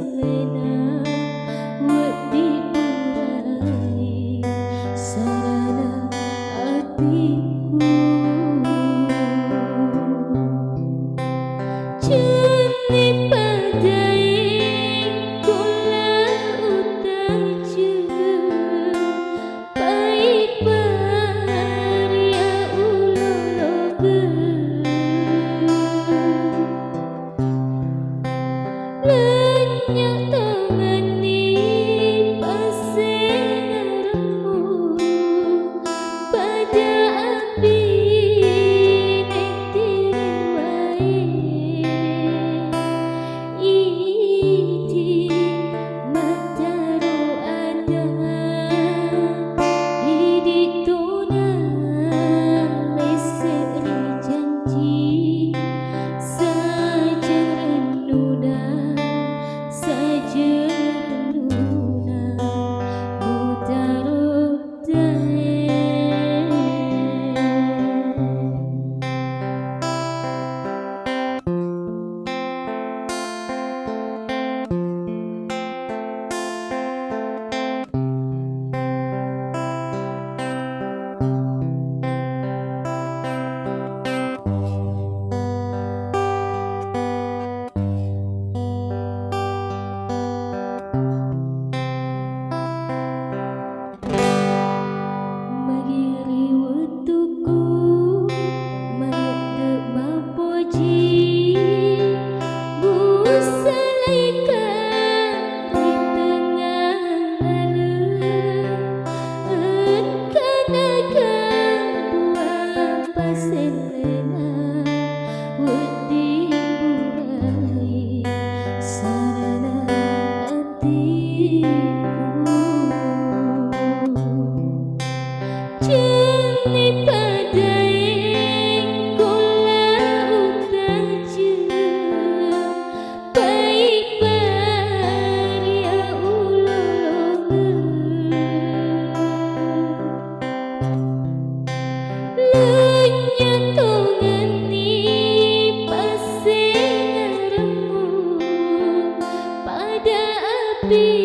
selena wedi urai sarana hatiku jeni padai kula utaja pai paria ulologe lenyak tongani pasengermu pada api nektir wae iti mataro ada hidik tuna leseri janji saja renuna saja renuna mutaro dae magiri wetuku mayat mapoji busalaika di tengah lalu kanaga buah paselena wedi burai sarana hatiku jeni padai kula utaja pai paria ulologe lenyak tongani pasengermu pada api